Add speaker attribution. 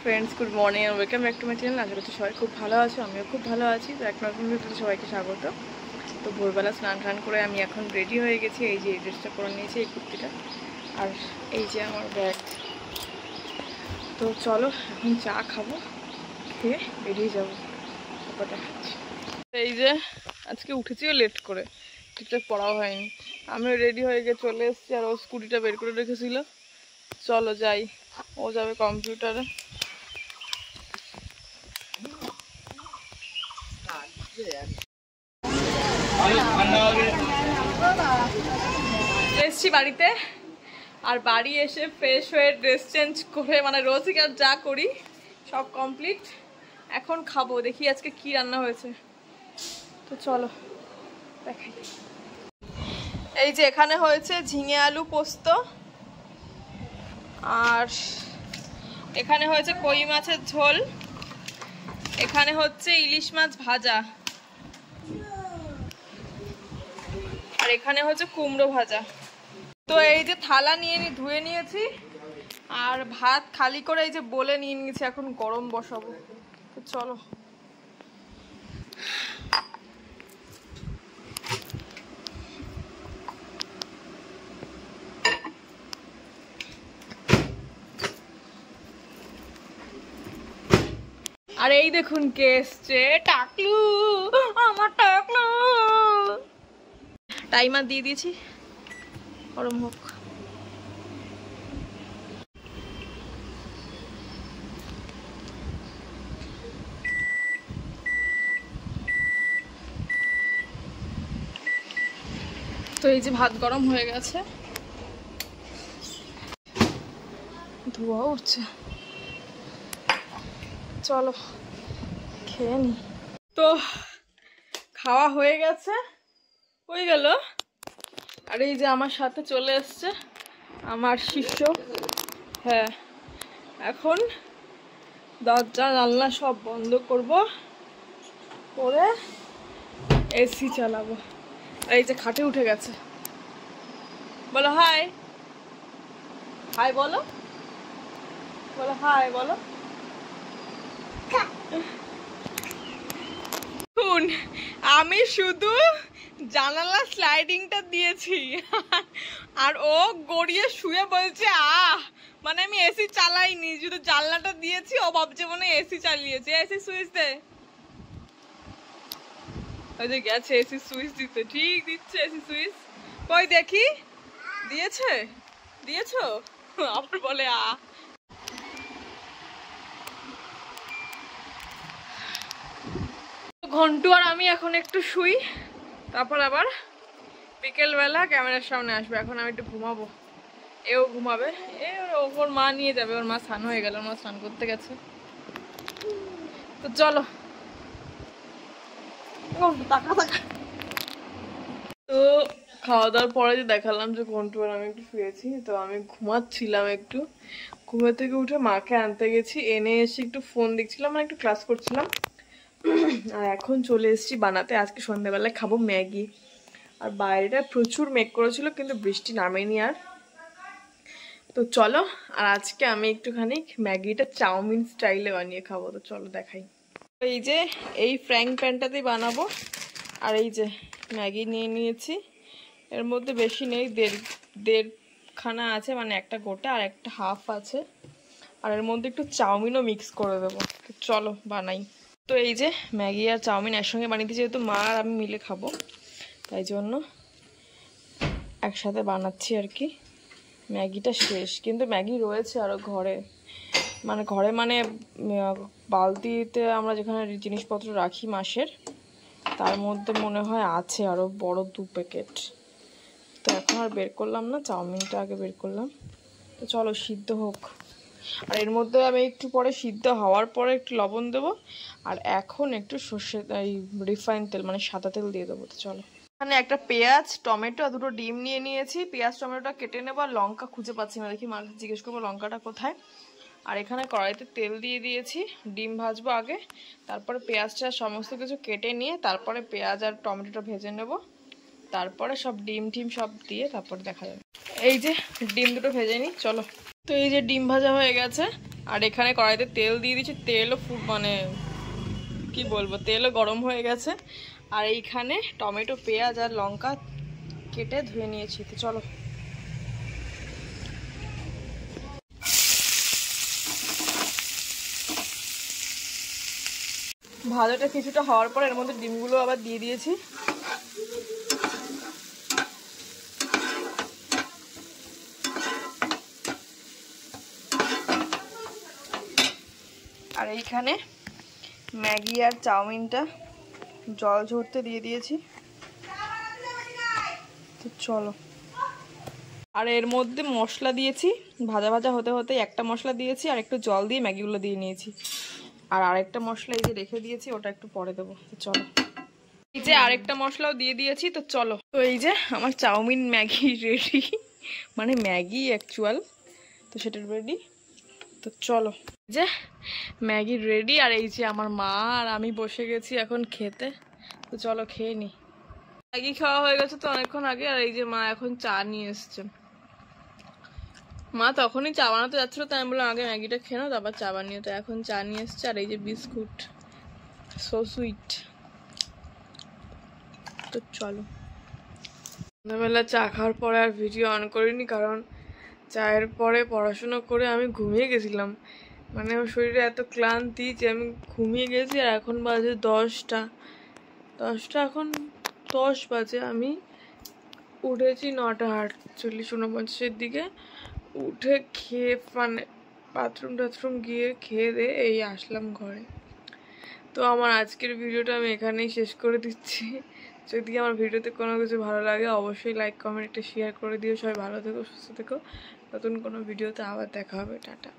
Speaker 1: Friends good morning and welcome back to my channel. आशा करছি সবাই খুব ভালো আছো, আমিও খুব ভালো আছি। তো এক নতুন ভিডিওতে সবাইকে স্বাগত। তো ভোরবেলা স্নান টান করে আমি এখন রেডি হয়ে গেছি। এই যে এই ড্রেসটা পরে নিয়েছি, এই কুর্তিটা, আর এই যে আমার ব্যাগ। তো চলো এখন চা খাবো, খেয়ে বেরিয়ে যাবো। এই যে আজকে উঠেছিও লেট করে, ঠিকঠাক পড়াও হয়নি। আমি রেডি হয়ে গিয়ে চলে এসেছি, আর ও স্কুটিটা বের করে রেখেছিল। চলো যাই, ও যাবে কম্পিউটারে। এসছি বাড়িতে, আর বাড়ি এসে ফ্রেশ হয়ে ড্রেস চেঞ্জ করে মানে রোজই যা করি সব কমপ্লিট। এখন খাবো, দেখি আজকে কি রান্না হয়েছে। তো চলো দেখাই। এই যে এখানে হয়েছে ঝিঙে আলু পোস্ত, আর এখানে হয়েছে কই মাছের ঝোল, এখানে হচ্ছে ইলিশ মাছ ভাজা, আর এখানে হচ্ছে কুমড়ো ভাজা। তো এই যে থালা নিয়ে ধুয়ে নিয়েছি, আর ভাত খালি করে এই যে বলে নিয়ে নিয়েছি, এখন গরম বসাবো। তো চলো। আর এই দেখুন কে এসছে, টাকলু, আমার টাকলু। টাইমার দিয়ে দিয়েছি, গরম হোক। তো এই যে ভাত গরম হয়ে গেছে, ধোয়া উঠছে। চলো খেয়ে নি। তো খাওয়া হয়ে গেছে, হয়ে গেল। আর এই যে আমার সাথে চলে এসছে আমার শিষ্য। হ্যাঁ, এখন দরজা জানলা সব বন্ধ করব, করে এসি চালাবো। আর এই যে খাটে উঠে গেছে। বলো হাই, হাই বলো, বলো হাই বলো। আমি শুধু জানালা স্লাইডিংটা দিয়েছি, আর ও গড়িয়ে শুয়ে বলছে মানে আমি এসি চালাইনি, শুধু জানলাটা দিয়েছি। ও ভাবছে মনে এসি চালিয়েছে। এসি সুইচ দে। ওই যে গেছে এসি সুইচ দিতে, ঠিক দিচ্ছে এসি সুইচ। কই দেখি, দিয়েছে, দিয়েছো? আবার বলে ঘন্টু আর আমি এখন একটু শুই, তারপর আবার বিকেলবেলা ক্যামেরার সামনে আসবে। এখন আমি একটু ঘুমাবো, এও ঘুমাবে। ওর মা নিয়ে যাবে, ওর মা স্নান হয়ে গেল, ওর মা স্নান করতে গেছে। তো চলো। তো খাওয়া দাওয়ার পরে যে দেখালাম যে ঘন্টু আর আমি একটু শুয়েছি, তো আমি ঘুমাচ্ছিলাম একটু। ঘুমে থেকে উঠে মাকে আনতে গেছি, এনে এসে একটু ফোন দেখছিলাম, মানে একটু ক্লাস করছিলাম। আর এখন চলে এসেছি বানাতে। আজকে সন্ধ্যাবেলায় খাবো ম্যাগি। আর বাইরেটা প্রচুর মেঘ করেছিল, কিন্তু বৃষ্টি নামেনি আর। তো চলো, আর আজকে আমি একটুখানি ম্যাগিটা চাউমিন স্টাইলে বানিয়ে খাবো। তো চলো দেখাই। এই যে এই ফ্রাইং প্যানটাতেই বানাবো। আর এই যে ম্যাগি নিয়ে নিয়েছি, এর মধ্যে বেশি নেই, দেড়খানা আছে, মানে একটা গোটা আর একটা হাফ আছে। আর এর মধ্যে একটু চাউমিনও মিক্স করে দেবো। তো চলো বানাই। তো এই যে ম্যাগি আর চাউমিন একসঙ্গে বানিয়েছি, যেহেতু মা আর আমি মিলে খাবো, তাই জন্য একসাথে বানাচ্ছি আর কি। ম্যাগিটা শেষ, কিন্তু ম্যাগি রয়েছে আরও ঘরে, মানে বালতিতে আমরা যেখানে জিনিসপত্র রাখি মাসের, তার মধ্যে মনে হয় আছে আরও বড় 2 প্যাকেট। তো এখন আর বের করলাম না, চাউমিনটা আগে বের করলাম। তো চলো সিদ্ধ হোক। আর এর মধ্যে আমি একটু পরে সিদ্ধ হওয়ার পরে একটু লবণ দেবো, আর এখন একটু সর্ষে এই রিফাইন তেল মানে সাদা তেল দিয়ে দেবো। তো চলো। এখানে একটা পেঁয়াজ, টমেটো আর 2টো ডিম নিয়ে নিয়েছি। পেঁয়াজ টমেটোটা কেটে নেবো, আর লঙ্কা খুঁজে পাচ্ছি না, দেখি মাকে জিজ্ঞেস করবো লঙ্কাটা কোথায়। আর এখানে কড়াইতে তেল দিয়ে দিয়েছি, ডিম ভাজবো আগে, তারপরে পেঁয়াজটা সমস্ত কিছু কেটে নিয়ে তারপরে পেঁয়াজ আর টমেটোটা ভেজে নেব, তারপরে সব ডিম টিম সব দিয়ে তারপরে দেখা যাবে। এই যে ডিম দুটো ভেজে নিই, চলো। তো এই যে ডিম ভাজা হয়ে গেছে, আর এখানে কড়াইতে তেল দিয়ে দিয়েছি, তেলও মানে কি বলবো, তেলও গরম হয়ে গেছে। আর এইখানে টমেটো, পেঁয়াজ আর লঙ্কা কেটে ধুয়ে নিয়েছি। তো চলো, ভাজাটা কিছুটা হওয়ার পর এর মধ্যে ডিমগুলো আবার দিয়ে দিয়েছি। আর এইখানে ম্যাগি আর চাউমিনটা জল ঝরতে দিয়ে দিয়েছি। তো চলো, আর এর মধ্যে মশলা দিয়েছি, ভাজা ভাজা হতে হতে একটা মশলা দিয়েছি আর একটু জল দিয়ে ম্যাগিগুলো দিয়ে নিয়েছি। আর আরেকটা মশলা এই যে রেখে দিয়েছি, ওটা একটু পরে দেবো। তো চলো, এই যে আরেকটা মশলাও দিয়ে দিয়েছি। তো চলো, তো এই যে আমার চাউমিন ম্যাগি রেডি, মানে ম্যাগি অ্যাকচুয়াল, তো সেটা রেডি। তো চলো, যে ম্যাগি রেডি। আর এই যে আমার মা আর আমি বসে গেছি এখন খেতে। তো চলো খেয়ে নি। ম্যাগি খাওয়া হয়ে গেছে তো অনেকক্ষণ আগে। আর এই যে মা এখন চা নিয়ে এসছে। মা তখনই চা বানাতে যাচ্ছিলো, তাই আমি বললাম আগে ম্যাগিটা খেয়ে নাও তারপর চা বানিয়ে। তো এখন চা নিয়ে এসছে। আর এই যে বিস্কুট, সো সুইট। তো চলো, সন্ধ্যাবেলা চা খাওয়ার পরে আর ভিডিও অন করিনি, কারণ চায়ের পরে পড়াশুনো করে আমি ঘুমিয়ে গেছিলাম। মানে আমার শরীরে এত ক্লান্তি যে আমি ঘুমিয়ে গেছি। আর এখন বাজে 10টা, এখন 10 বাজে। আমি উঠেছি 9:48 49-এর দিকে। উঠে খেয়ে মানে বাথরুম গিয়ে খেয়ে দিয়ে এই আসলাম ঘরে। তো আমার আজকের ভিডিওটা আমি এখানেই শেষ করে দিচ্ছি। যদি আমার ভিডিওতে কোনো কিছু ভালো লাগে অবশ্যই লাইক কমেন্ট একটা শেয়ার করে দিও। সবাই ভালো থেকো, সুস্থ থেকো। নতুন কোনো ভিডিওতে আবার দেখা হবে। টাটা।